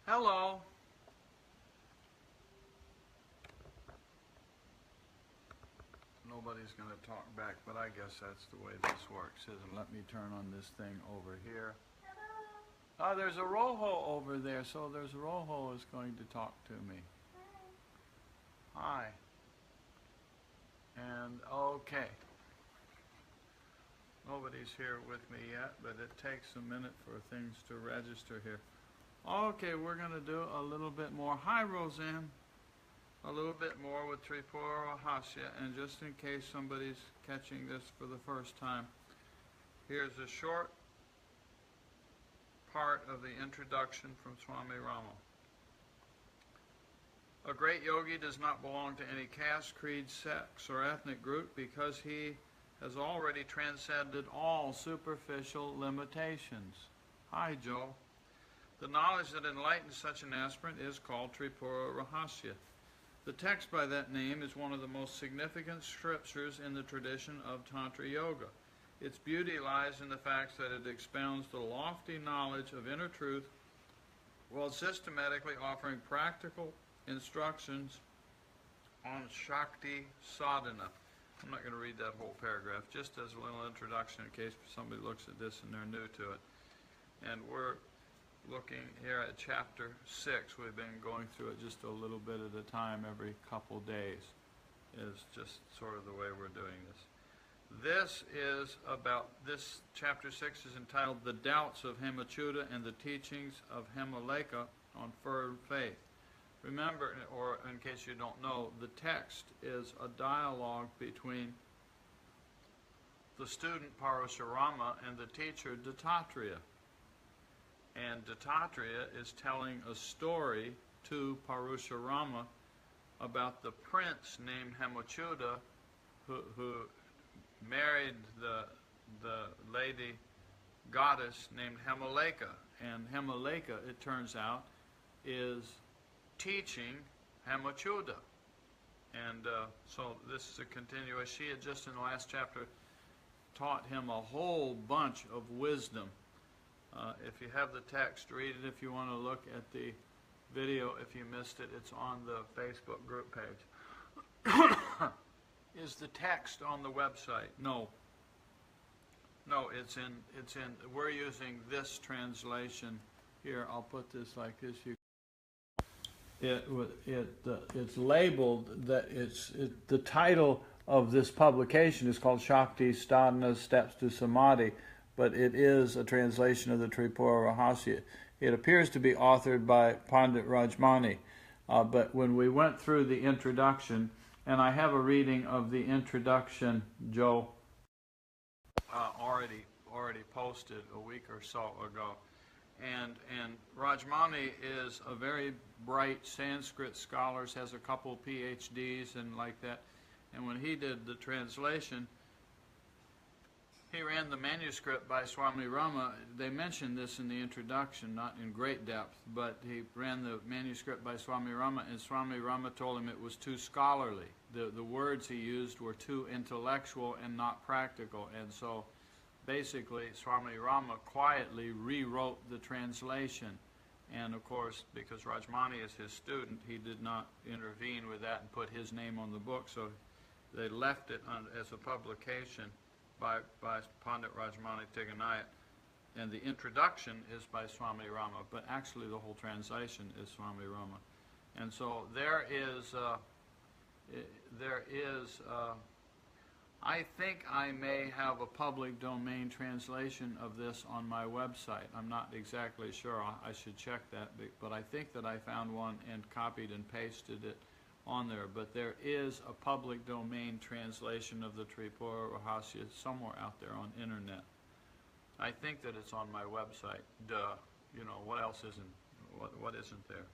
Hello. Nobody's going to talk back, but I guess that's the way this works, isn't it? Let me turn on this thing over here. Oh, there's a Rojo over there, so there's Rojo is going to talk to me. Hi. And okay. Nobody's here with me yet, but it takes a minute for things to register here. Okay, we're going to do a little bit more. Hi, Roseanne. A little bit more with Tripura Rahasya, and just in case somebody's catching this for the first time, here's a short part of the introduction from Swami Rama. A great yogi does not belong to any caste, creed, sex, or ethnic group because he has already transcended all superficial limitations. Hi, Joe. The knowledge that enlightens such an aspirant is called Tripura Rahasya. The text by that name is one of the most significant scriptures in the tradition of Tantra Yoga. Its beauty lies in the fact that it expounds the lofty knowledge of inner truth while systematically offering practical instructions on Shakti Sadhana. I'm not going to read that whole paragraph, just as a little introduction in case somebody looks at this and they're new to it. And we're looking here at chapter 6. We've been going through it just a little bit at a time every couple days, is just sort of the way we're doing this. This is about, this chapter 6 is entitled The Doubts of Hemachyuta and the Teachings of Hemaleka on Firm Faith. Remember, or in case you don't know, the text is a dialogue between the student Parashurama and the teacher Dattatreya. And Dattatreya is telling a story to Parashurama about the prince named Hemachyuta who married the lady goddess named Hemaleka. And Hemaleka, it turns out, is teaching Hemachyuta. And so this is a continuation. She had just in the last chapter taught him a whole bunch of wisdom. If you have the text, read it. If you want to look at the video, if you missed it, it's on the Facebook group page. Is the text on the website? No. No, it's in, we're using this translation here. I'll put this like this. It's labeled that the title of this publication is called Shakti, Sadhana, Steps to Samadhi, but it is a translation of the Tripura Rahasya. It appears to be authored by Pandit Rajmani, but when we went through the introduction, and I have a reading of the introduction, Joe, already posted a week or so ago, and Rajmani is a very bright Sanskrit scholar, has a couple PhDs and like that, and when he did the translation, he ran the manuscript by Swami Rama. They mentioned this in the introduction, not in great depth, but he ran the manuscript by Swami Rama, and Swami Rama told him it was too scholarly. The words he used were too intellectual and not practical, and so basically Swami Rama quietly rewrote the translation. And of course, because Rajmani is his student, he did not intervene with that and put his name on the book, so they left it as a publication by Pandit Rajmani Tiganayat, and the introduction is by Swami Rama, but actually the whole translation is Swami Rama. And so there is I think I may have a public domain translation of this on my website. I'm not exactly sure. I should check that, but I think that I found one and copied and pasted it on there. But there is a public domain translation of the Tripura Rahasya somewhere out there on internet. I think that it's on my website. Duh. You know, what else isn't, what isn't there?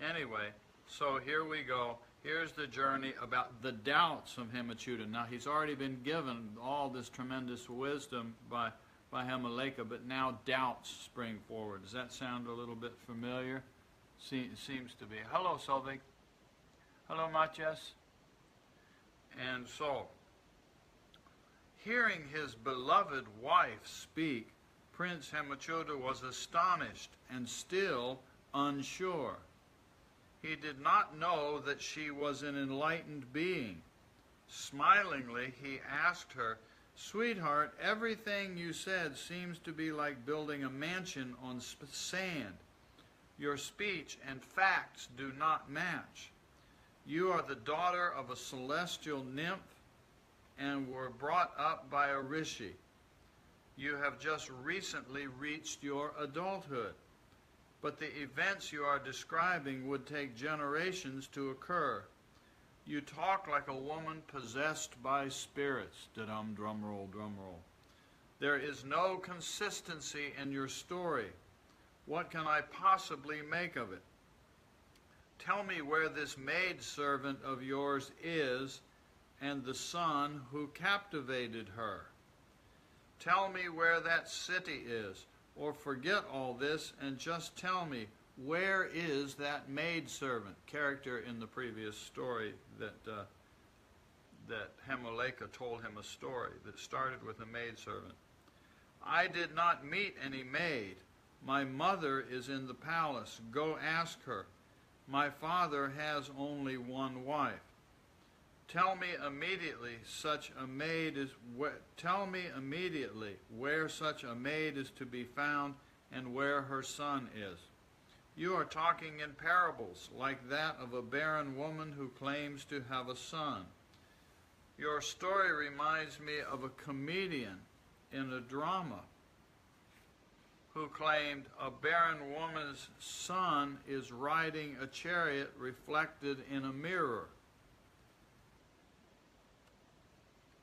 Anyway, so here we go. Here's the journey about the doubts of Hemachyuta. Now, he's already been given all this tremendous wisdom by Hemaleka, but now doubts spring forward. Does that sound a little bit familiar? Seems to be. Hello, Solvik. Hello, Matyas. And so, hearing his beloved wife speak, Prince Hemachyuta was astonished and still unsure. He did not know that she was an enlightened being. Smilingly, he asked her, "Sweetheart, everything you said seems to be like building a mansion on sand. Your speech and facts do not match. You are the daughter of a celestial nymph and were brought up by a rishi. You have just recently reached your adulthood, but the events you are describing would take generations to occur. You talk like a woman possessed by spirits." Da-dum, drum roll, drum roll. "There is no consistency in your story. What can I possibly make of it? Tell me where this maidservant of yours is and the son who captivated her. Tell me where that city is, or forget all this and just tell me, where is that maidservant?" Character in the previous story that Hemoleka told him a story that started with a maidservant. "I did not meet any maid. My mother is in the palace. Go ask her. My father has only one wife. Tell me immediately where such a maid is to be found and where her son is. You are talking in parables, like that of a barren woman who claims to have a son. Your story reminds me of a comedian in a drama who claimed a barren woman's son is riding a chariot reflected in a mirror.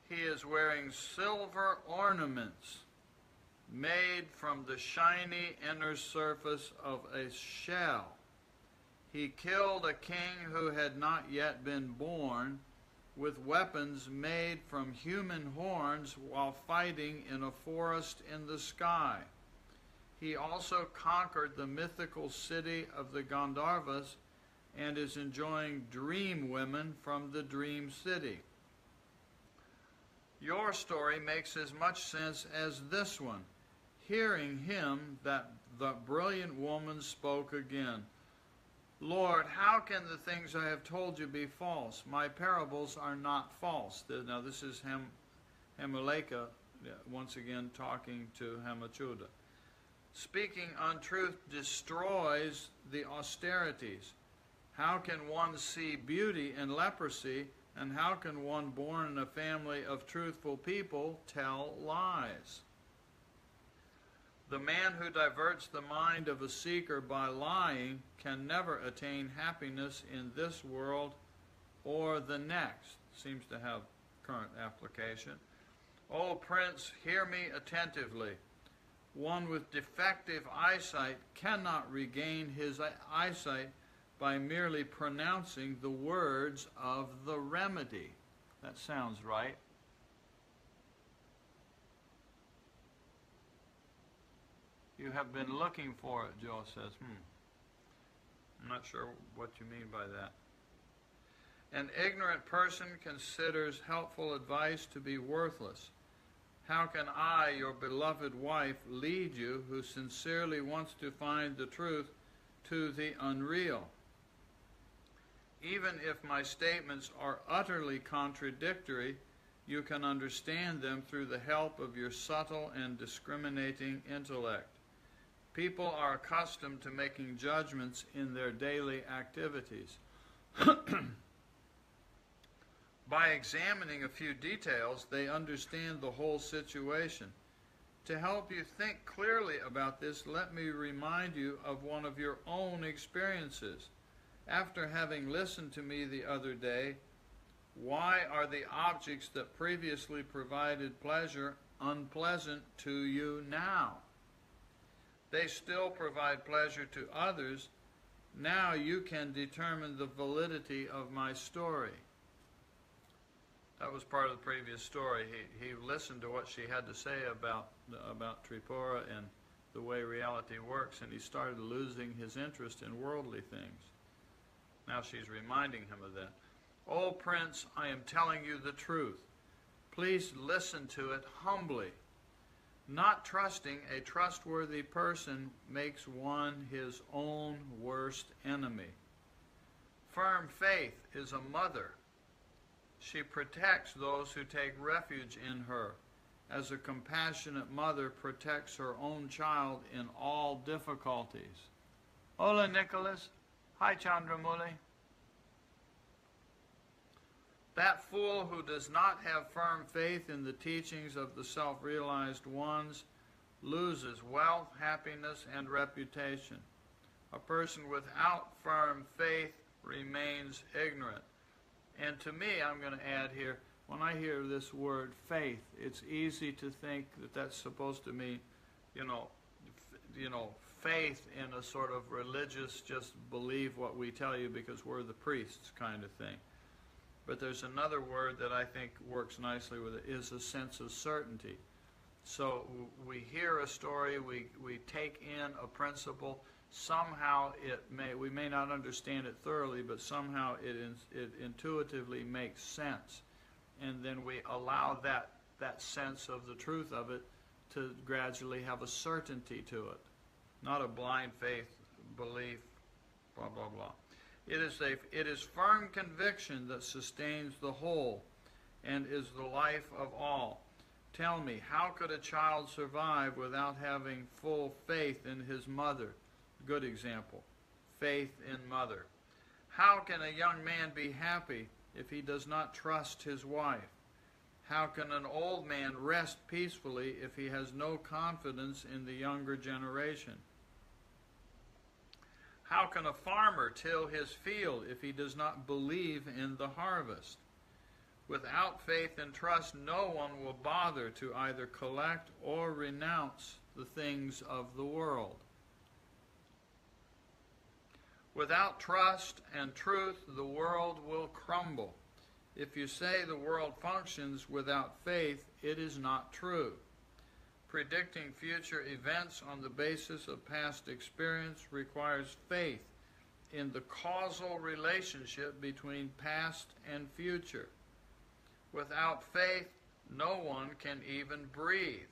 He is wearing silver ornaments made from the shiny inner surface of a shell. He killed a king who had not yet been born with weapons made from human horns while fighting in a forest in the sky. He also conquered the mythical city of the Gandharvas and is enjoying dream women from the dream city. Your story makes as much sense as this one." Hearing him, the brilliant woman spoke again. "Lord, how can the things I have told you be false? My parables are not false." Now this is Hemoleka once again talking to Hemachyuta. "Speaking untruth destroys the austerities. How can one see beauty in leprosy, and how can one born in a family of truthful people tell lies? The man who diverts the mind of a seeker by lying can never attain happiness in this world or the next." Seems to have current application. "O Prince, hear me attentively. One with defective eyesight cannot regain his eyesight by merely pronouncing the words of the remedy." That sounds right. "You have been looking for it," Joe says. I'm not sure what you mean by that. "An ignorant person considers helpful advice to be worthless. How can I, your beloved wife, lead you, who sincerely wants to find the truth, to the unreal? Even if my statements are utterly contradictory, you can understand them through the help of your subtle and discriminating intellect. People are accustomed to making judgments in their daily activities. By examining a few details, they understand the whole situation. To help you think clearly about this, let me remind you of one of your own experiences. After having listened to me the other day, why are the objects that previously provided pleasure unpleasant to you now? They still provide pleasure to others. Now you can determine the validity of my story." That was part of the previous story. He listened to what she had to say about Tripura and the way reality works, and he started losing his interest in worldly things. Now she's reminding him of that. "O Prince, I am telling you the truth. Please listen to it humbly. Not trusting a trustworthy person makes one his own worst enemy. Firm faith is a mother. She protects those who take refuge in her, as a compassionate mother protects her own child in all difficulties. Hola, Nicholas. Hi, Chandramuli. That fool who does not have firm faith in the teachings of the self-realized ones loses wealth, happiness, and reputation. A person without firm faith remains ignorant. And to me, I'm going to add here, when I hear this word faith, it's easy to think that that's supposed to mean, faith in a sort of religious, just believe what we tell you because we're the priests kind of thing. But there's another word that I think works nicely with it, is a sense of certainty. So we hear a story, we take in a principle, somehow we may not understand it thoroughly, but somehow it intuitively makes sense. And then we allow that sense of the truth of it to gradually have a certainty to it. Not a blind faith, belief, blah, blah, blah. It is firm conviction that sustains the whole and is the life of all. Tell me, how could a child survive without having full faith in his mother? Good example. Faith in mother. How can a young man be happy if he does not trust his wife? How can an old man rest peacefully if he has no confidence in the younger generation? How can a farmer till his field if he does not believe in the harvest? Without faith and trust, no one will bother to either collect or renounce the things of the world. Without trust and truth, the world will crumble. If you say the world functions without faith, it is not true. Predicting future events on the basis of past experience requires faith in the causal relationship between past and future. Without faith, no one can even breathe.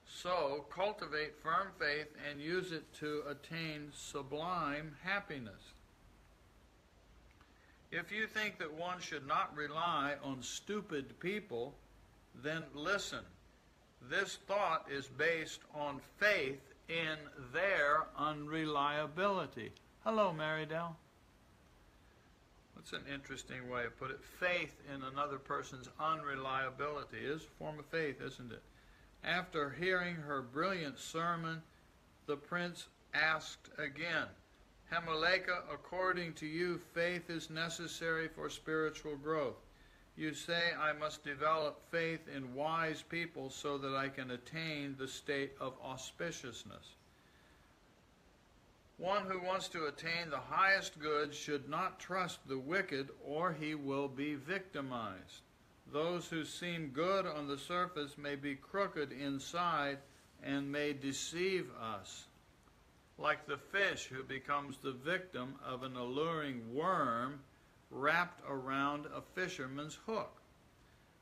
So, cultivate firm faith and use it to attain sublime happiness. If you think that one should not rely on stupid people, then listen. This thought is based on faith in their unreliability. Hello, Marydell. That's an interesting way to put it. Faith in another person's unreliability is a form of faith, isn't it? After hearing her brilliant sermon, the prince asked again, Hamaleka, according to you, faith is necessary for spiritual growth. You say I must develop faith in wise people so that I can attain the state of auspiciousness. One who wants to attain the highest good should not trust the wicked, or he will be victimized. Those who seem good on the surface may be crooked inside and may deceive us. Like the fish who becomes the victim of an alluring worm wrapped around a fisherman's hook.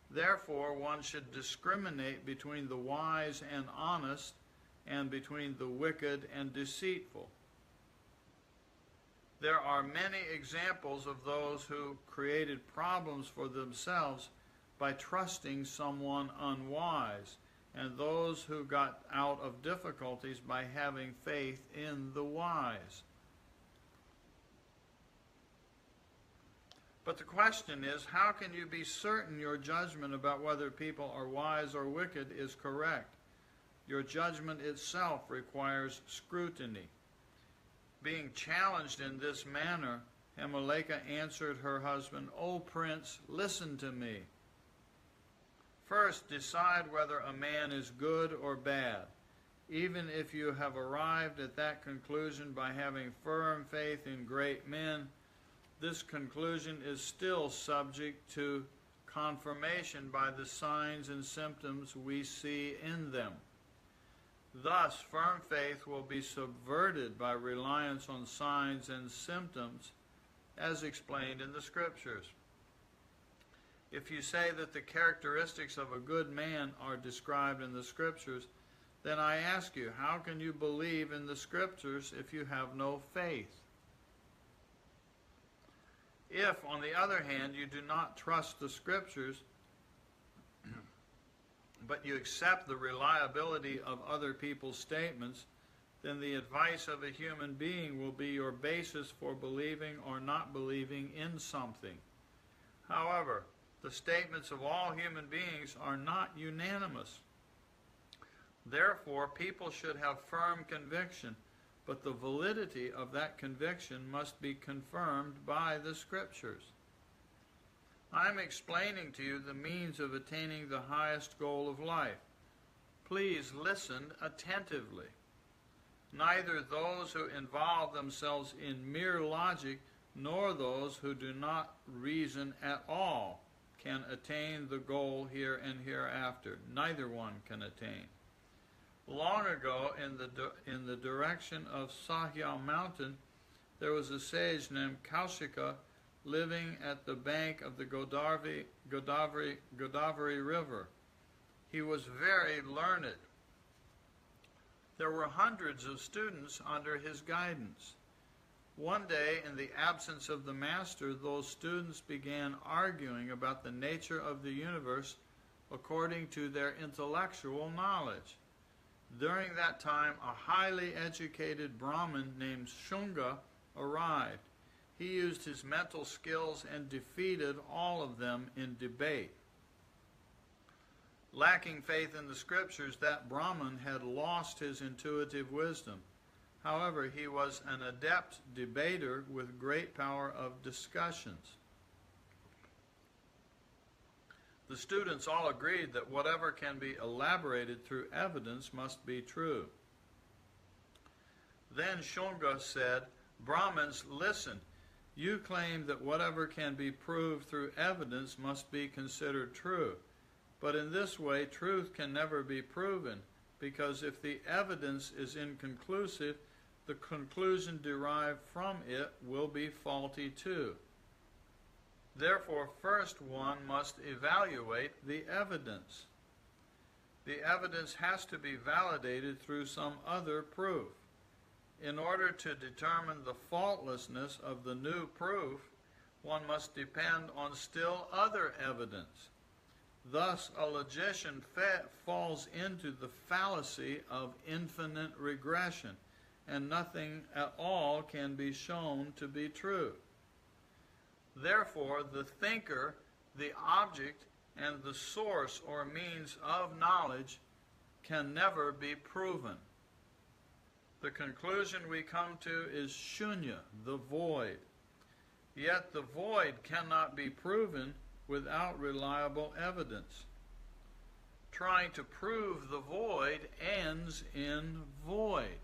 Therefore, one should discriminate between the wise and honest and between the wicked and deceitful. There are many examples of those who created problems for themselves by trusting someone unwise, and those who got out of difficulties by having faith in the wise. But the question is, how can you be certain your judgment about whether people are wise or wicked is correct? Your judgment itself requires scrutiny. Being challenged in this manner, Hamaleka answered her husband, O prince, listen to me. First, decide whether a man is good or bad. Even if you have arrived at that conclusion by having firm faith in great men, this conclusion is still subject to confirmation by the signs and symptoms we see in them. Thus, firm faith will be subverted by reliance on signs and symptoms, as explained in the Scriptures. If you say that the characteristics of a good man are described in the Scriptures, Then I ask you, how can you believe in the Scriptures if you have no faith? If, on the other hand, you do not trust the Scriptures, but you accept the reliability of other people's statements, then the advice of a human being will be your basis for believing or not believing in something. However, the statements of all human beings are not unanimous. Therefore, people should have firm conviction, but the validity of that conviction must be confirmed by the Scriptures. I am explaining to you the means of attaining the highest goal of life. Please listen attentively. Neither those who involve themselves in mere logic nor those who do not reason at all can attain the goal here and hereafter. Neither one can attain. Long ago, in the direction of Sahyal Mountain, there was a sage named Kaushika living at the bank of the Godavari River. He was very learned. There were hundreds of students under his guidance. One day, in the absence of the master, those students began arguing about the nature of the universe according to their intellectual knowledge. During that time, a highly educated Brahmin named Shunga arrived. He used his mental skills and defeated all of them in debate. Lacking faith in the Scriptures, that Brahmin had lost his intuitive wisdom. However, he was an adept debater with great power of discussions. The students all agreed that whatever can be elaborated through evidence must be true. Then Shunga said, "Brahmins, listen. You claim that whatever can be proved through evidence must be considered true. But in this way, truth can never be proven, because if the evidence is inconclusive, the conclusion derived from it will be faulty too. Therefore, first one must evaluate the evidence. The evidence has to be validated through some other proof. In order to determine the faultlessness of the new proof, one must depend on still other evidence. Thus, a logician falls into the fallacy of infinite regression, and nothing at all can be shown to be true. Therefore, the thinker, the object, and the source or means of knowledge can never be proven. The conclusion we come to is shunya, the void. Yet the void cannot be proven without reliable evidence. Trying to prove the void ends in void.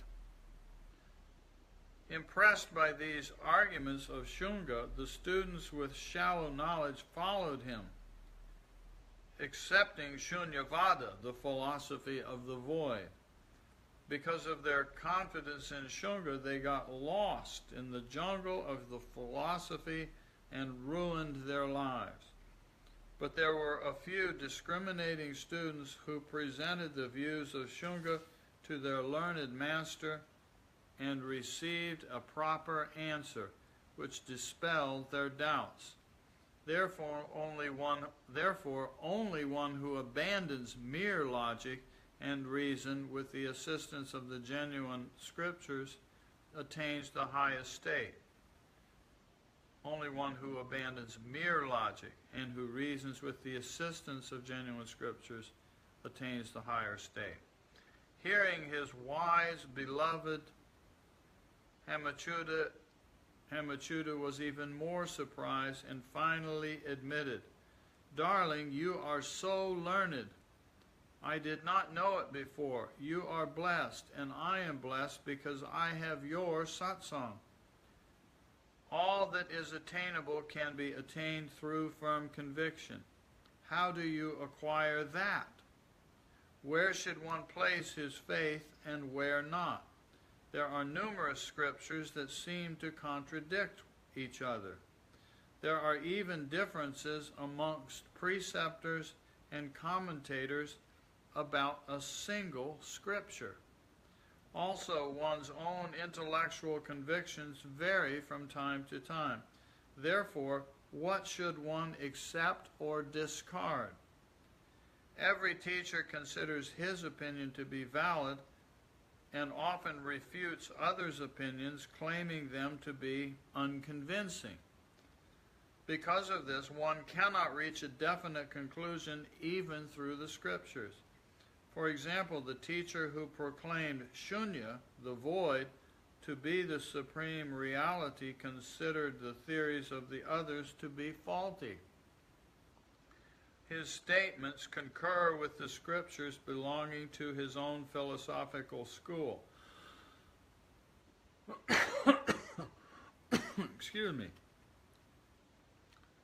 Impressed by these arguments of Shunga, the students with shallow knowledge followed him, accepting Shunyavada, the philosophy of the void. Because of their confidence in Shunga, they got lost in the jungle of the philosophy and ruined their lives. But there were a few discriminating students who presented the views of Shunga to their learned master and received a proper answer, which dispelled their doubts. Therefore, only one who abandons mere logic and reason with the assistance of the genuine Scriptures attains the highest state. Only one who abandons mere logic and who reasons with the assistance of genuine Scriptures attains the higher state. Hearing his wise, beloved Hemachyuta was even more surprised and finally admitted, "Darling, you are so learned. I did not know it before. You are blessed, and I am blessed because I have your satsang. All that is attainable can be attained through firm conviction. How do you acquire that? Where should one place his faith and where not? There are numerous scriptures that seem to contradict each other. There are even differences amongst preceptors and commentators about a single scripture. Also, one's own intellectual convictions vary from time to time. Therefore, what should one accept or discard? Every teacher considers his opinion to be valid and often refutes others' opinions, claiming them to be unconvincing. Because of this, one cannot reach a definite conclusion even through the scriptures. For example, the teacher who proclaimed Shunya, the void, to be the supreme reality considered the theories of the others to be faulty. His statements concur with the scriptures belonging to his own philosophical school. Excuse me.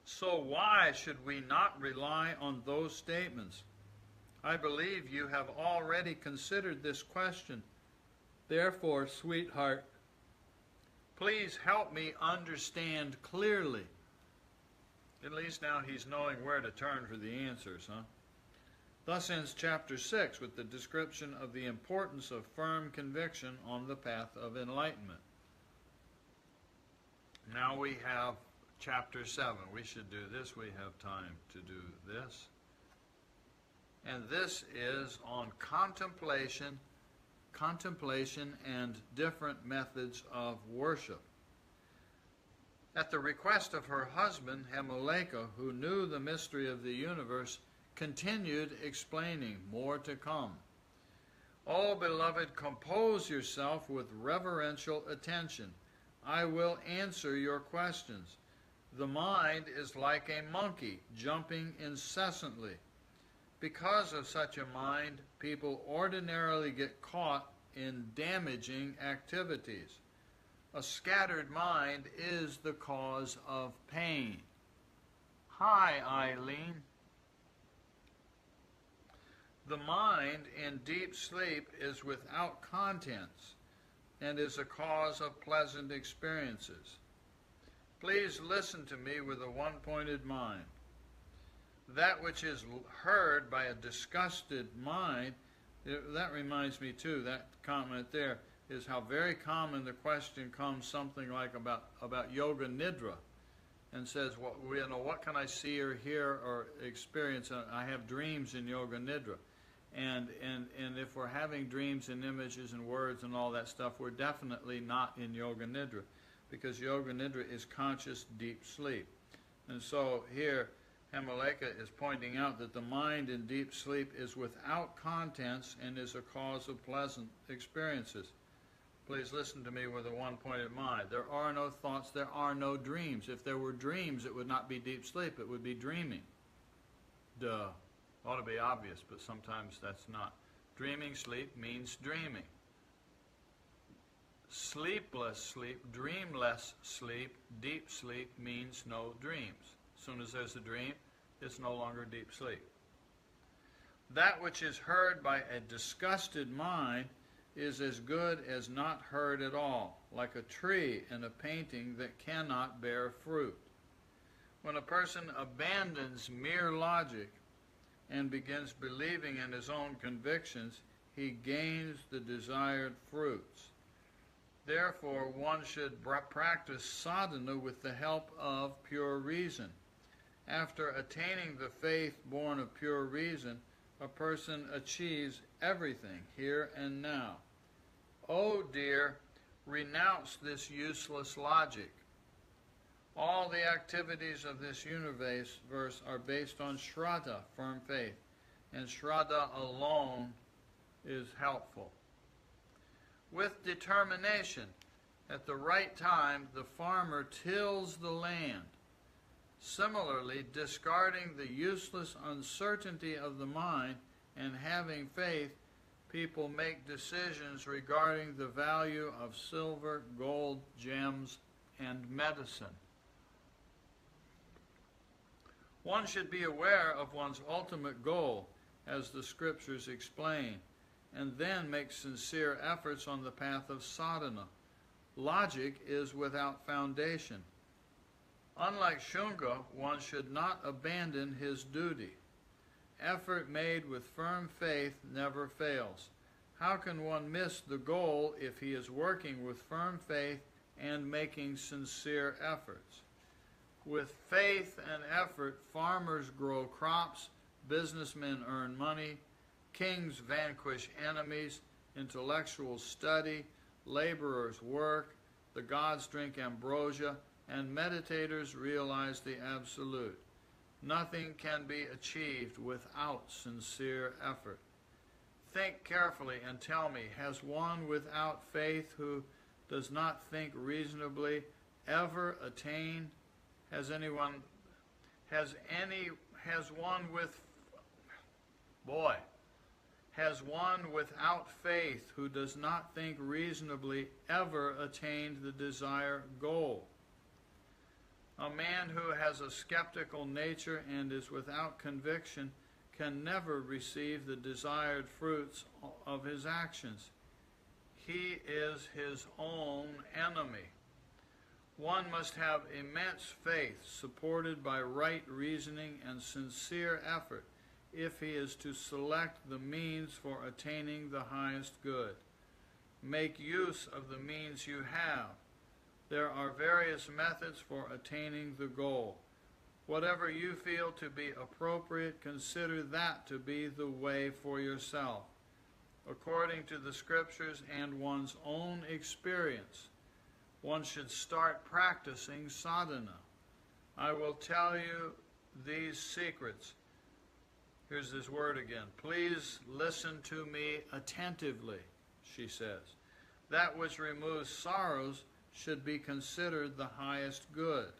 So why should we not rely on those statements? I believe you have already considered this question. Therefore, sweetheart, please help me understand clearly. At least now he's knowing where to turn for the answers, huh? Thus ends chapter 6 with the description of the importance of firm conviction on the path of enlightenment. Now we have chapter 7. We should do this. We have time to do this. And this is on contemplation and different methods of worship. At the request of her husband, Hemoleka, who knew the mystery of the universe, continued explaining more to come. O beloved, compose yourself with reverential attention. I will answer your questions. The mind is like a monkey, jumping incessantly. Because of such a mind, people ordinarily get caught in damaging activities. A scattered mind is the cause of pain. Hi, Eileen. The mind in deep sleep is without contents and is a cause of pleasant experiences. Please listen to me with a one-pointed mind. That which is heard by a disgusted mind, that reminds me too, that comment there is how very common the question comes something like about yoga nidra, and says, well, what can I see or hear or experience? I have dreams in yoga nidra. And if we're having dreams and images and words and all that stuff, we're definitely not in yoga nidra, because yoga nidra is conscious deep sleep. And so here, Hemoleka is pointing out that the mind in deep sleep is without contents and is a cause of pleasant experiences. Please listen to me with a one-pointed mind. There are no thoughts, there are no dreams. If there were dreams, it would not be deep sleep, it would be dreaming. Duh. Ought to be obvious, but sometimes that's not. Dreaming sleep means dreaming. Sleepless sleep, dreamless sleep, deep sleep means no dreams. As soon as there's a dream, it's no longer deep sleep. That which is heard by a disgusted mind is as good as not heard at all, like a tree in a painting that cannot bear fruit. When a person abandons mere logic and begins believing in his own convictions, he gains the desired fruits. Therefore, one should practice sadhana with the help of pure reason. After attaining the faith born of pure reason, a person achieves everything here and now. Oh dear, renounce this useless logic. All the activities of this universe are based on shraddha, firm faith, and shraddha alone is helpful. With determination, at the right time, the farmer tills the land. Similarly, discarding the useless uncertainty of the mind and having faith, people make decisions regarding the value of silver, gold, gems, and medicine. One should be aware of one's ultimate goal, as the scriptures explain, and then make sincere efforts on the path of sadhana. Logic is without foundation. Unlike Shunga, one should not abandon his duty. effort made with firm faith never fails. How can one miss the goal if he is working with firm faith and making sincere efforts? With faith and effort, farmers grow crops, businessmen earn money, kings vanquish enemies, intellectuals study, laborers work, the gods drink ambrosia, and meditators realize the absolute. Nothing can be achieved without sincere effort. Think carefully and tell me, has one without faith who does not think reasonably ever attained? Has one without faith who does not think reasonably ever attained the desired goal? A man who has a skeptical nature and is without conviction can never receive the desired fruits of his actions. He is his own enemy. One must have immense faith supported by right reasoning and sincere effort if he is to select the means for attaining the highest good. Make use of the means you have. There are various methods for attaining the goal. Whatever you feel to be appropriate, consider that to be the way for yourself, according to the scriptures and one's own experience. One should start practicing sadhana. I will tell you these secrets. Here's this word again. Please listen to me attentively, she says. That which removes sorrows should be considered the highest good.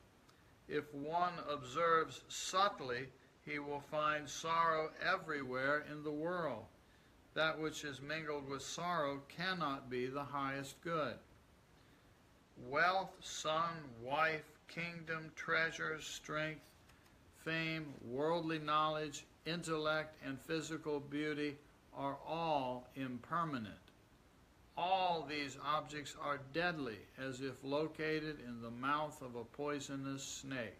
If one observes subtly, he will find sorrow everywhere in the world. That which is mingled with sorrow cannot be the highest good. Wealth, son, wife, kingdom, treasures, strength, fame, worldly knowledge, intellect, and physical beauty are all impermanent. All these objects are deadly, as if located in the mouth of a poisonous snake.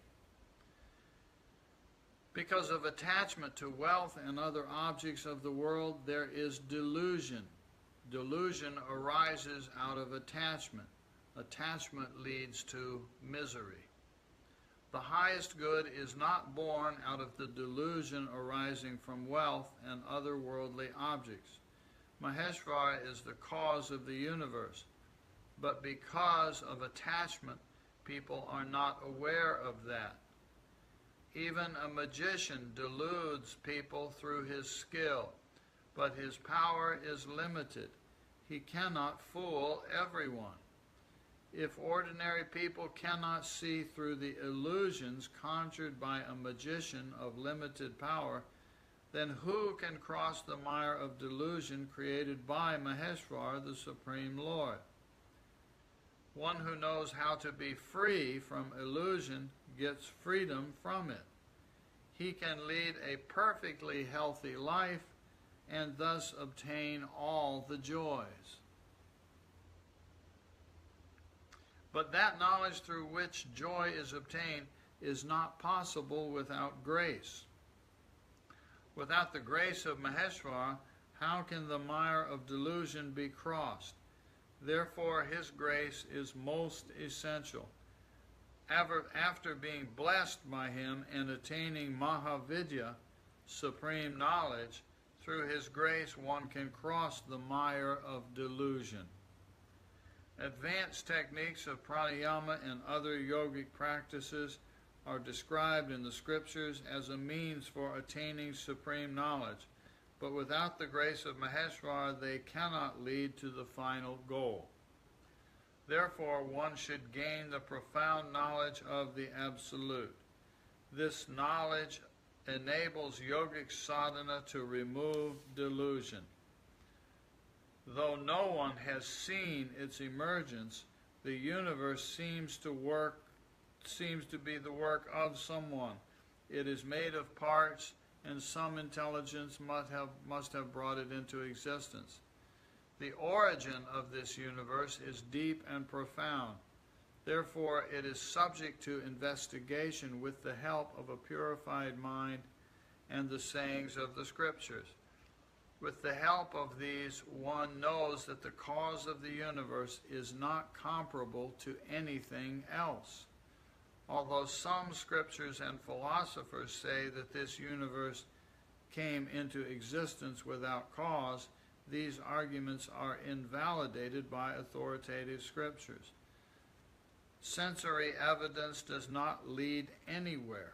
Because of attachment to wealth and other objects of the world, there is delusion. Delusion arises out of attachment. Attachment leads to misery. The highest good is not born out of the delusion arising from wealth and other worldly objects. Maheshvara is the cause of the universe, but because of attachment, people are not aware of that. Even a magician deludes people through his skill, but his power is limited. He cannot fool everyone. If ordinary people cannot see through the illusions conjured by a magician of limited power, then who can cross the mire of delusion created by Maheshvara, the Supreme Lord? One who knows how to be free from illusion gets freedom from it. He can lead a perfectly healthy life and thus obtain all the joys. But that knowledge through which joy is obtained is not possible without grace. Without the grace of Maheshvara, how can the mire of delusion be crossed? Therefore, his grace is most essential. After being blessed by him and attaining Mahavidya, supreme knowledge, through his grace one can cross the mire of delusion. Advanced techniques of pranayama and other yogic practices are described in the scriptures as a means for attaining supreme knowledge, but without the grace of Maheshvara they cannot lead to the final goal. Therefore, one should gain the profound knowledge of the Absolute. This knowledge enables yogic sadhana to remove delusion. Though no one has seen its emergence, the universe seems to be the work of someone. It is made of parts, and some intelligence must have brought it into existence. The origin of this universe is deep and profound. Therefore, it is subject to investigation with the help of a purified mind and the sayings of the Scriptures. With the help of these, one knows that the cause of the universe is not comparable to anything else. Although some scriptures and philosophers say that this universe came into existence without cause, these arguments are invalidated by authoritative scriptures. Sensory evidence does not lead anywhere.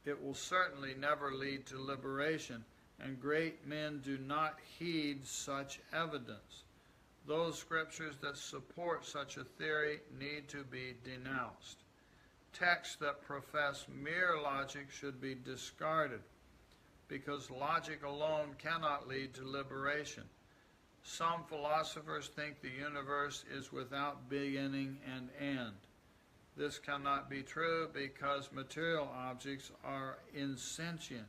It will certainly never lead to liberation, and great men do not heed such evidence. Those scriptures that support such a theory need to be denounced. Texts that profess mere logic should be discarded, because logic alone cannot lead to liberation. Some philosophers think the universe is without beginning and end. This cannot be true because material objects are insentient,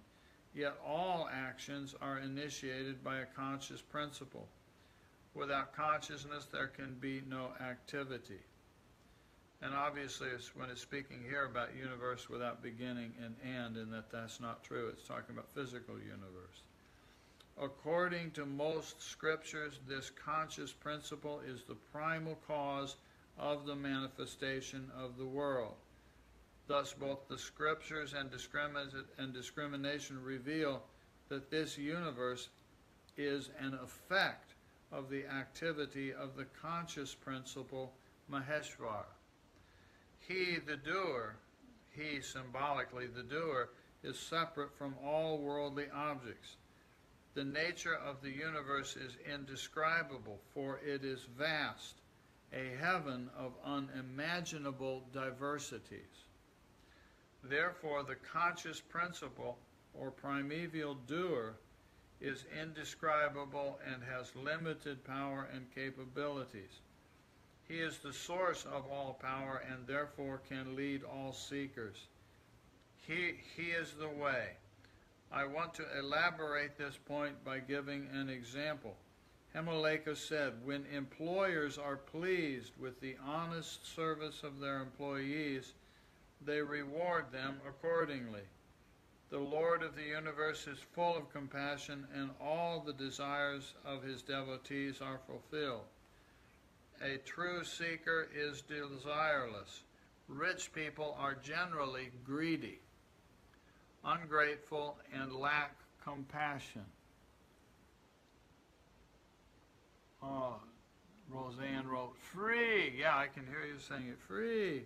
yet all actions are initiated by a conscious principle. Without consciousness, there can be no activity. And obviously, when it's speaking here about universe without beginning and end, and that's not true, it's talking about physical universe. According to most scriptures, this conscious principle is the primal cause of the manifestation of the world. Thus, both the scriptures and discrimination reveal that this universe is an effect of the activity of the conscious principle Maheshvara. He, the doer, he, symbolically the doer, is separate from all worldly objects. The nature of the universe is indescribable, for it is vast, a heaven of unimaginable diversities. Therefore, the conscious principle, or primeval doer, is indescribable and has limited power and capabilities. He is the source of all power and therefore can lead all seekers. He is the way. I want to elaborate this point by giving an example. Himaleka said, when employers are pleased with the honest service of their employees, they reward them accordingly. The Lord of the universe is full of compassion, and all the desires of his devotees are fulfilled. A true seeker is desireless. Rich people are generally greedy, ungrateful, and lack compassion. Roseanne wrote, free. Yeah, I can hear you saying it, free.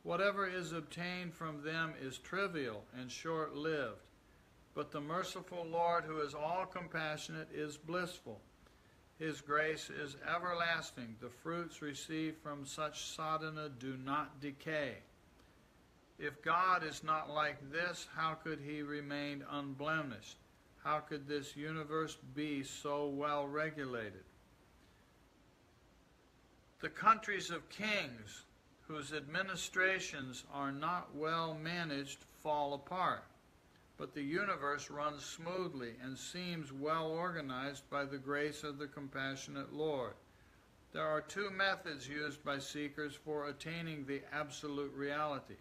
Whatever is obtained from them is trivial and short-lived. But the merciful Lord, who is all compassionate, is blissful. His grace is everlasting. The fruits received from such sadhana do not decay. If God is not like this, how could he remain unblemished? How could this universe be so well regulated? The countries of kings whose administrations are not well managed fall apart, but the universe runs smoothly and seems well organized by the grace of the compassionate Lord. There are two methods used by seekers for attaining the absolute reality: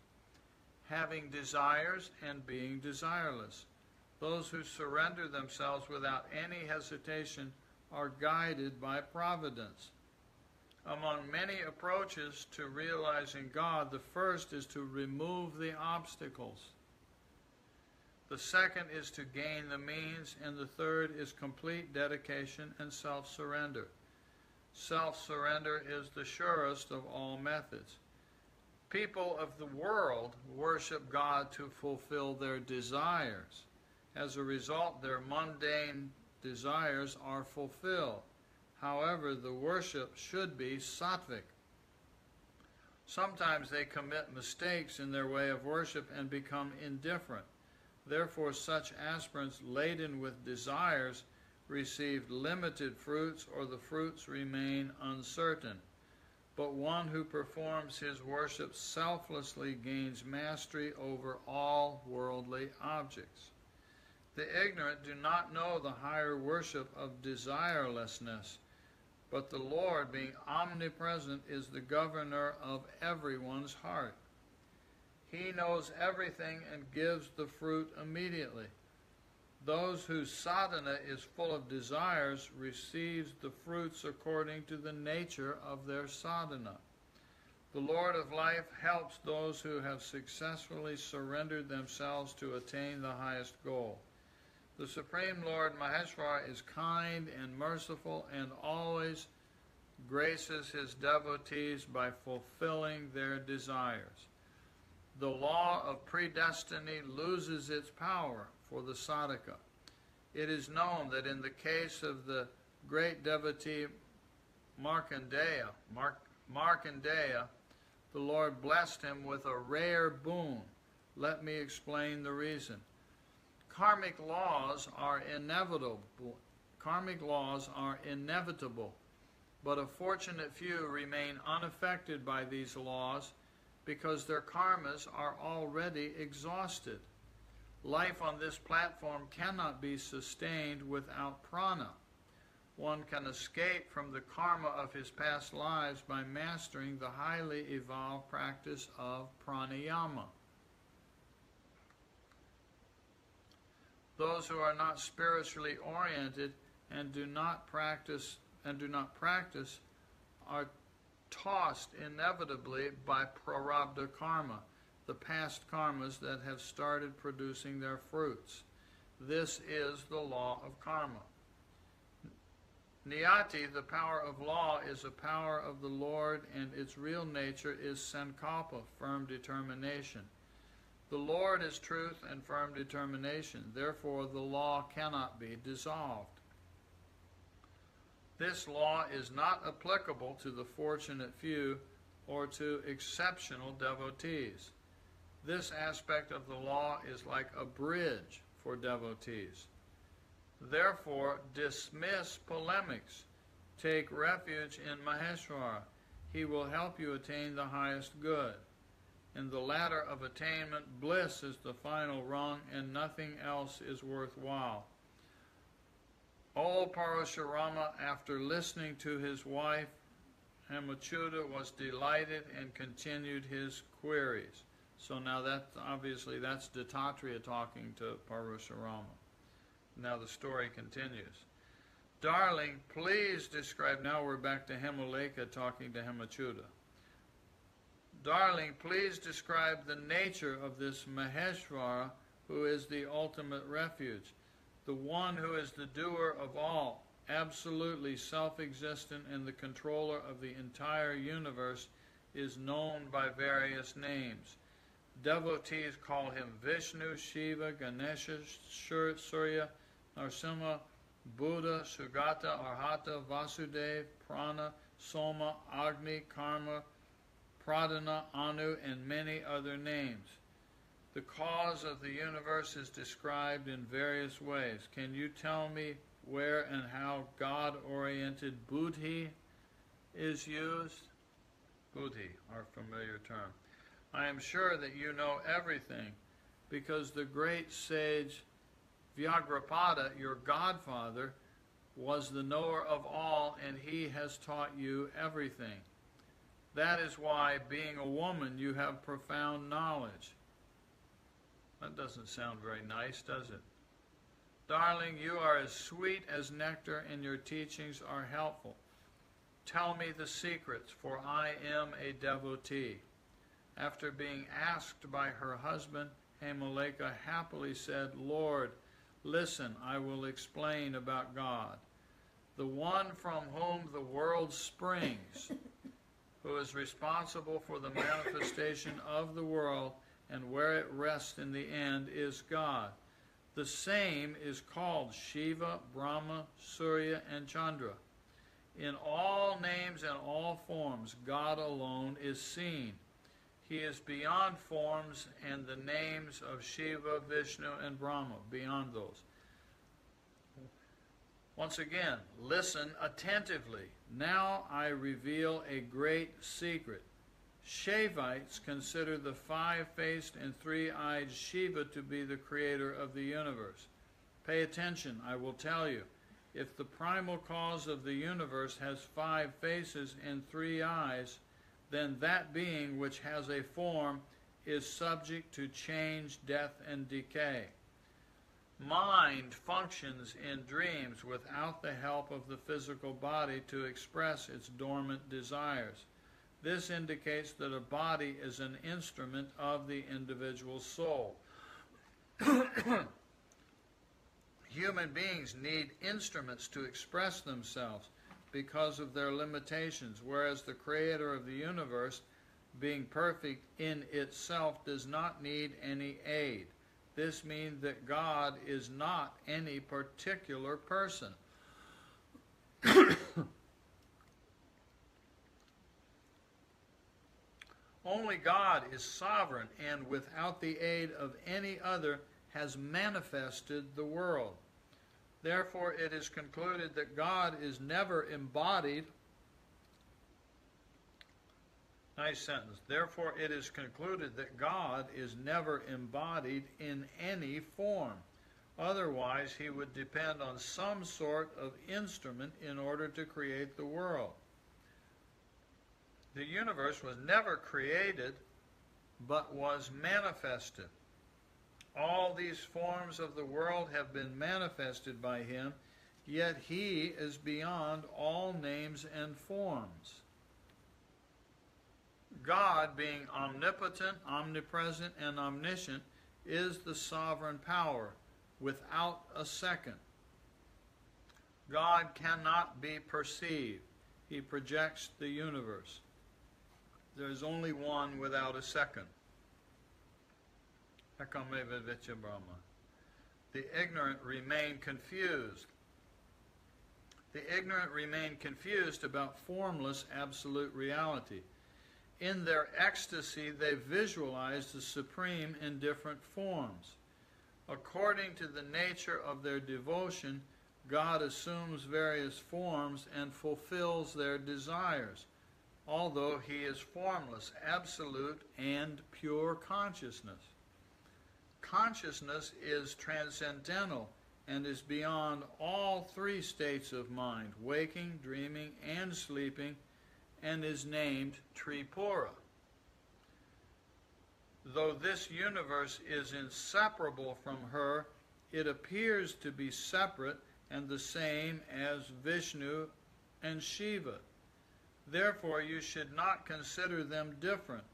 having desires and being desireless. Those who surrender themselves without any hesitation are guided by providence. Among many approaches to realizing God, the first is to remove the obstacles. The second is to gain the means, and the third is complete dedication and self-surrender. Self-surrender is the surest of all methods. People of the world worship God to fulfill their desires. As a result, their mundane desires are fulfilled. However, the worship should be sattvic. Sometimes they commit mistakes in their way of worship and become indifferent. Therefore, such aspirants laden with desires receive limited fruits, or the fruits remain uncertain. But one who performs his worship selflessly gains mastery over all worldly objects. The ignorant do not know the higher worship of desirelessness, but the Lord, being omnipresent, is the governor of everyone's heart. He knows everything and gives the fruit immediately. Those whose sadhana is full of desires receives the fruits according to the nature of their sadhana. The Lord of life helps those who have successfully surrendered themselves to attain the highest goal. The Supreme Lord Maheshwara is kind and merciful and always graces his devotees by fulfilling their desires. The law of predestiny loses its power for the sadhaka. It is known that in the case of the great devotee Markandeya, the Lord blessed him with a rare boon. Let me explain the reason. Karmic laws are inevitable. But a fortunate few remain unaffected by these laws because their karmas are already exhausted. Life on this platform cannot be sustained without prana. One can escape from the karma of his past lives by mastering the highly evolved practice of pranayama. Those who are not spiritually oriented and do not practice are tossed inevitably by prarabdha karma, the past karmas that have started producing their fruits. This is the law of karma. Niyati, the power of law, is a power of the Lord, and its real nature is sankalpa, firm determination. The Lord is truth and firm determination. Therefore, the law cannot be dissolved. This law is not applicable to the fortunate few or to exceptional devotees. This aspect of the law is like a bridge for devotees. Therefore, dismiss polemics. Take refuge in Maheshwara. He will help you attain the highest good. In the ladder of attainment, bliss is the final rung, and nothing else is worthwhile. Old Parashurama, after listening to his wife, Hemachyuta, was delighted and continued his queries. So now that's Dattatreya talking to Parashurama. Now the story continues. Darling, please describe, now we're back to Hemaleka talking to Hemachyuta. Darling, please describe the nature of this Maheshwara who is the ultimate refuge, the one who is the doer of all, absolutely self-existent and the controller of the entire universe, is known by various names. Devotees call him Vishnu, Shiva, Ganesha, Surya, Narasimha, Buddha, Sugata, Arhata, Vasudeva, Prana, Soma, Agni, Karma, Pradana, Anu, and many other names. The cause of the universe is described in various ways. Can you tell me where and how God-oriented buddhi is used? Buddhi, our familiar term. I am sure that you know everything, because the great sage Vyagrapada, your godfather, was the knower of all, and he has taught you everything. That is why, being a woman, you have profound knowledge. That doesn't sound very nice, does it? Darling, you are as sweet as nectar, and your teachings are helpful. Tell me the secrets, for I am a devotee. After being asked by her husband, Hemaleka happily said, Lord, listen, I will explain about God, the one from whom the world springs, who is responsible for the manifestation of the world, and where it rests in the end is God. The same is called Shiva, Brahma, Surya, and Chandra. In all names and all forms, God alone is seen. He is beyond forms and the names of Shiva, Vishnu, and Brahma, beyond those. Once again, listen attentively. Now I reveal a great secret. Shaivites consider the five-faced and three-eyed Shiva to be the creator of the universe. Pay attention, I will tell you. If the primal cause of the universe has 5 faces and 3 eyes, then that being which has a form is subject to change, death, and decay. mind functions in dreams without the help of the physical body to express its dormant desires. This indicates that a body is an instrument of the individual soul. Human beings need instruments to express themselves because of their limitations, whereas the Creator of the universe, being perfect in itself, does not need any aid. This means that God is not any particular person. Only God is sovereign and without the aid of any other has manifested the world. Therefore, it is concluded that God is never embodied. Nice sentence. Therefore, it is concluded that God is never embodied in any form. Otherwise, he would depend on some sort of instrument in order to create the world. The universe was never created, but was manifested. All these forms of the world have been manifested by him, yet he is beyond all names and forms. God, being omnipotent, omnipresent, and omniscient, is the sovereign power without a second. God cannot be perceived. He projects the universe. There is only one without a second. The ignorant remain confused. The ignorant remain confused about formless absolute reality. In their ecstasy, they visualize the Supreme in different forms. According to the nature of their devotion, God assumes various forms and fulfills their desires, although he is formless, absolute, and pure consciousness. Consciousness is transcendental and is beyond all three states of mind, waking, dreaming, and sleeping, and is named Tripura. Though this universe is inseparable from her, it appears to be separate and the same as Vishnu and Shiva. Therefore, you should not consider them different.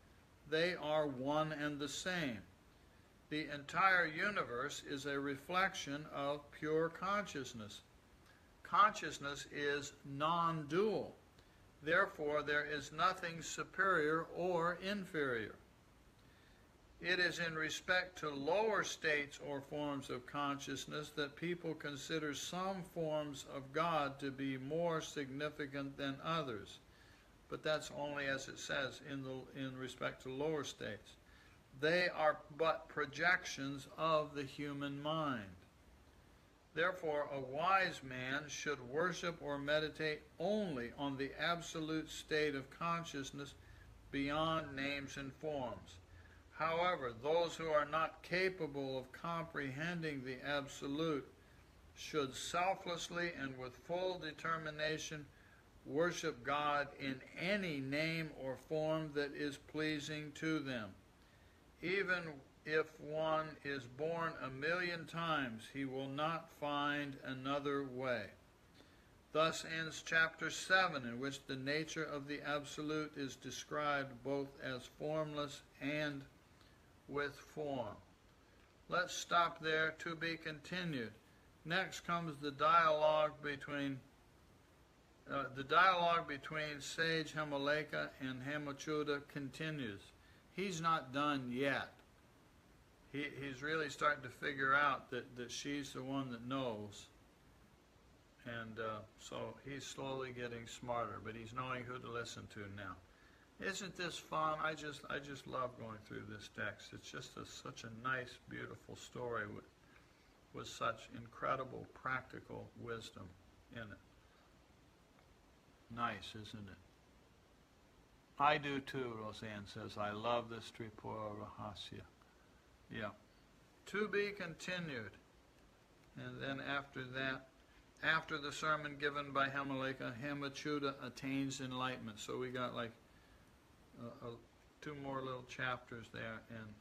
They are one and the same. The entire universe is a reflection of pure consciousness. Consciousness is non-dual. Therefore, there is nothing superior or inferior. It is in respect to lower states or forms of consciousness that people consider some forms of God to be more significant than others. But that's only, as it says, in respect to lower states. They are but projections of the human mind. Therefore, a wise man should worship or meditate only on the absolute state of consciousness beyond names and forms. However, those who are not capable of comprehending the absolute should selflessly and with full determination worship God in any name or form that is pleasing to them. Even if one is born 1,000,000 times, he will not find another way. Thus ends chapter 7, in which the nature of the Absolute is described both as formless and with form. Let's stop there, to be continued. Next comes the dialogue between sage Hamaleka and Hemachuda continues. He's not done yet. He's really starting to figure out that she's the one that knows. And so he's slowly getting smarter, but he's knowing who to listen to now. Isn't this fun? I just love going through this text. It's just such a nice, beautiful story with such incredible practical wisdom in it. Nice, isn't it? I do too, Roseanne says. I love this Tripura Rahasya. Yeah. To be continued. And then after that, after the sermon given by Hamaleka, Hemachuda attains enlightenment. So we got like 2 more little chapters there, and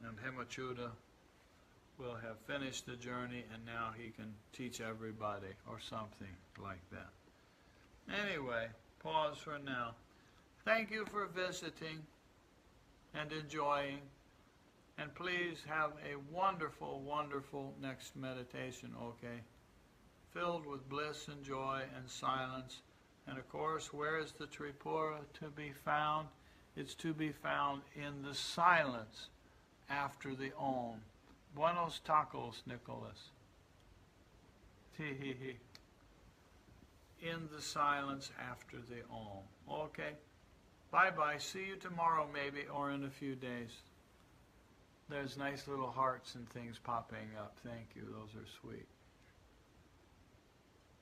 And Hemachyuta will have finished the journey, and now he can teach everybody, or something like that. Anyway, pause for now. Thank you for visiting and enjoying. And please have a wonderful, wonderful next meditation, okay? Filled with bliss and joy and silence. And of course, where is the Tripura to be found? It's to be found in the silence after the Om. Buenos tacos, Nicholas. In the silence after the Om. Okay? Bye-bye. See you tomorrow maybe, or in a few days. There's nice little hearts and things popping up. Thank you. Those are sweet.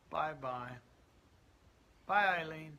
Bye-bye. Bye, Eileen.